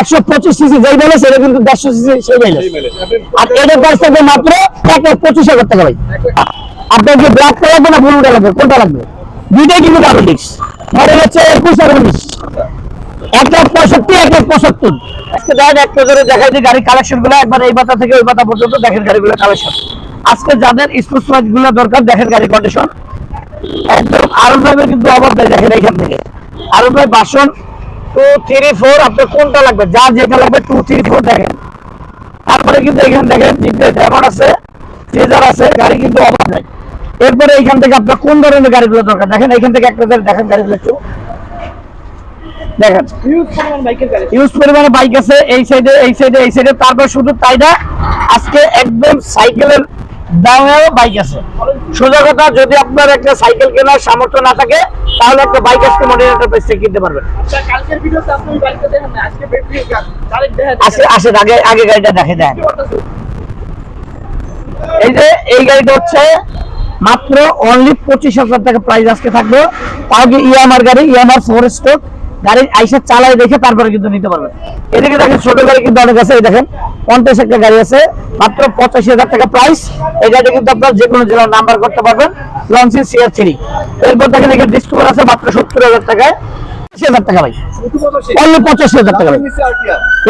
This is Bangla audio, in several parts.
125 সিসি যেই ব্যালেন্স এটা কিন্তু 150 সিসি সেই ব্যালেন্স। আর এটার প্রাইস থাকবে মাত্র 1,25,000 টাকা ভাই। আপনার কি ব্ল্যাক লাগবে না ব্লুটা লাগবে, কোনটা লাগবে? দুইটাই কিন্তু ডাবল ডিস্ক, মডেল হচ্ছে 21 আর 19। 1,65,000, 1,75,000। আজকে দেখেন এক নজরে দেখাই দিই গাড়ি কালেকশন গুলো, একবার এই পাতা থেকে ওই পাতা পর্যন্ত দেখেন গাড়িগুলো কালেকশন। আজকে যাদের স্পোর্টস বাইক গুলো দরকার দেখেন গাড়ি কন্ডিশন একদম আরন ভাইয়ের কিন্তু অভাব নাই। দেখেন এইখান থেকে আরন ভাই বাসন 2, 3, 4 আপনার কোনটা লাগবে, যা যেটা লাগবে 2, 3, 4 দেখেন। তারপরে কিন্তু এখানে দেখেন ড্রাইভার আছে, ফ্রিজার আছে, গাড়ি কিন্তু অভাব নাই। এরপরে এইখান থেকে আপনার কোন ধরনের গাড়িগুলো দরকার দেখেন, এইখান থেকে একটা দেখেন গাড়িগুলো একটু দেখেন। ইউজ পরিমাণে বাইক আছে এই সাইডে, এই সাইডে, এই সাইডে। তারপর শুধু তাই না, আজকে একদম সাইকেলের দামেও বাইক আছে। সোজা কথা, যদি আপনার একটা সাইকেল কেনার সামর্থ্য না থাকে তাহলে একটা বাইক আজকে মডেল এন্টারপ্রাইজ থেকে কিনতে পারবেন। আসে আগে গাড়িটা দেখে দেন। এই যে এই গাড়িটা হচ্ছে মাত্র অনলি 25,000 টাকা প্রাইস আজকে থাকবে। তাও কি ইয়ামার গাড়ি, ইয়ামার 4 স্ট্রোক গাড়ি আইসা চালাই দেখে তারপরে কিন্তু নিতে পারবেন। এদিকে দেখেন ছোট গাড়ি কিন্তু অনেক আছে, এই দেখেন 50 একটা গাড়ি আছে মাত্র 85,000 টাকা প্রাইস। এই গাড়িটা কিন্তু আপনার যে কোনো জেলার নাম্বার করতে পারবেন, লঞ্চের CR3। এরপর দেখেন এখানে ডিসকভার আছে মাত্র 70,000 টাকায়, 80,000 টাকা ভাই, অনলি 85,000 টাকা ভাই,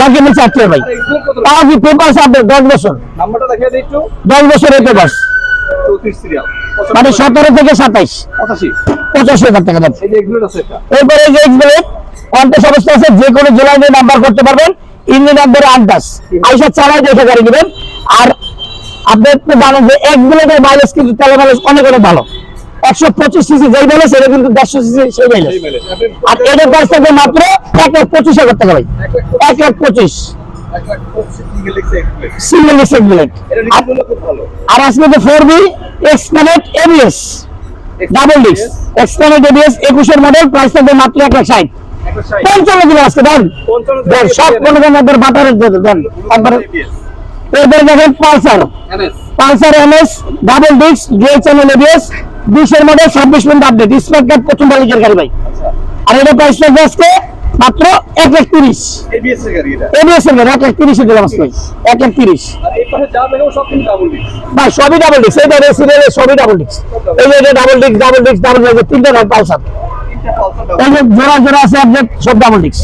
লাগের নিচে RTR ভাই। তাও কি পেপার আপনার 10 বছর, নাম্বারটা দেখিয়ে দিই একটু, 10 বছরের পেপার, মানে 17 থেকে 27, 85,000 টাকা দাম। এরপরে এই যে এক্সব্লেড 50 অবস্থা আছে, যে কোনো জেলায় নিয়ে নাম্বার করতে পারবেন, ইঞ্জিন একবারে 8-10 আইসা চালাই দেখে গাড়ি নেবেন। আর আপনি একটু জানেন যে এক্সব্লেডের মাইলেজ কিন্তু তেল মাইলেজ অনেক অনেক ভালো। 125 সিসি যেই ব্যালেন্স এটা কিন্তু 150 সিসি সেই ব্যালেন্স। আর এটার প্রাইস থাকবে মাত্র 1,25,000 টাকা ভাই, 1,25,000 সিঙ্গেল ডিস্ক এক্সব্লেড। আর আজকে তো 4B এক্সপ্লেনেড ABS ডাবল ডিস্ক, এক্সপ্লেনেড ABS 21 মডেল, প্রাইস থাকবে মাত্র 1,60,000। 55 দিন আজকে দেন সব মনে করেন একবার বাটারের দেন একবার। এরপরে দেখেন Pulsar NS double disc dual channel ABS 20 model, 26 minute update, smart card, প্রথম মালিকের গাড়ি ভাই। আর এটা প্রাইস থাকবে আজকে মাত্র 1,30,000। ABS এর গাড়ি, এটা ABS এর গাড়ি 1,30,000 দিলাম আজকে, 1,30,000। আর এই পাশে যা দেখো সব কিন্তু ডাবল ডিস্ক ভাই, সবই ডাবল ডিস্ক। এই যে সিরিয়ালে সবই ডাবল ডিস্ক, এই যে double disc double disc double disc, তিনটা নয় পালসার, এই যে জোড়া জোড়া আছে আপডেট সব ডাবল ডিস্ক।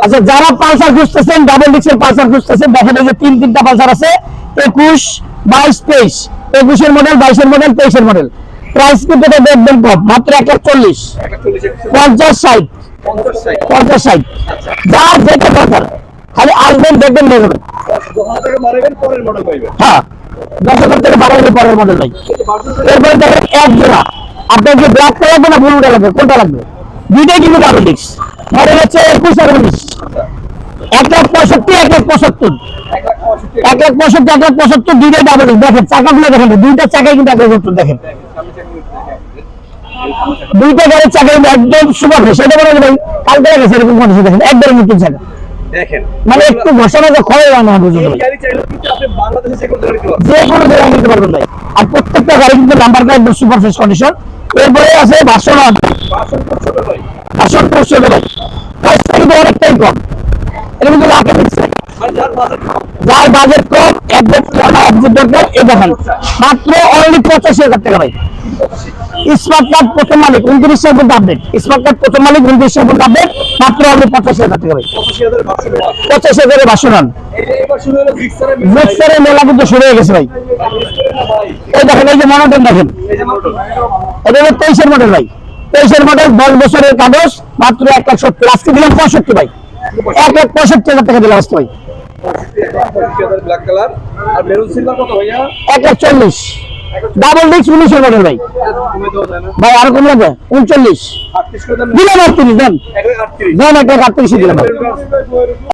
আচ্ছা, যারা পালসার খুঁজতেছেন, ডাবল ডিস্কের পালসার খুঁজতেছেন, দেখেন এই যে তিনটা পালসার আছে, 21, 22, 23, 21 মডেল, 22 মডেল, 23 মডেল। প্রাইস কিন্তু একদম কম, মাত্র 1,40,000, 50, 60, যা যেটা দরকার খালি আসবেন দেখবেন নিয়ে যাবেন। হ্যাঁ, 10,000 থেকে 12,000 পরের মডেল ভাই। এরপরে দেখেন এক জোড়া, আপনার কি ব্ল্যাক লাগবে না ব্লুটা লাগবে, কোনটা লাগবে? দুইটাই কিন্তু ডাবল ডিস্ক, মডেল হচ্ছে 21 আর 19। 1,65,000, 1,75,000, 1,65,000, দুইটাই ডাবল ডিস্ক। দেখেন চাকাগুলো দেখেন, দুইটা চাকাই কিন্তু 1,70,000 দেখেন, দুইটা গাড়ির চাকা একদম সুপার ফ্রেশ। এটা বলে ভাই কালকে গেছে এরকম কন্ডিশন, দেখেন একদম নতুন চাকা, দেখেন মানে একটু ঘষানো যে ক্ষয় হয় না বুঝুন ভাই, যে কোনো জায়গায় নিতে পারবেন ভাই। আর প্রত্যেকটা গাড়ি কিন্তু নাম্বারটা একদম সুপার ফ্রেশ কন্ডিশন। এরপরে আছে ভার্সন ছোট ভাই, প্রাইসটা কিন্তু অনেকটাই কম, এটা কিন্তু লাখে দিচ্ছে। যার বাজেট কম একদম দরকার, এ দেখেন মাত্র অনলি 85,000 টাকা ভাই। স্মার্ট কার্ড প্রথম মালিক, 29 পর্যন্ত আপডেট, স্মার্ট কার্ড প্রথম মালিক, 29 পর্যন্ত আপডেট, মাত্র অনলি 85,000 টাকা ভাই। 85,000 ভার্সন জিক্সারের মেলা কিন্তু শুরু হয়ে গেছে ভাই। এই দেখেন এই যে মনোটন দেখেন, এটা হলো 23 মডেল ভাই, 23 মডেল, 10 বছরের কাগজ, মাত্র 1,70,000। আজকে দিলাম 65 ভাই, 1,65,000 টাকা দিলাম আজকে ভাই। 1,40,000 ডাবল ডিস্ক 19 মডেল ভাই, ভাই আর কম লাগবে 39 দিলাম, 38 দেন 38 দিলাম।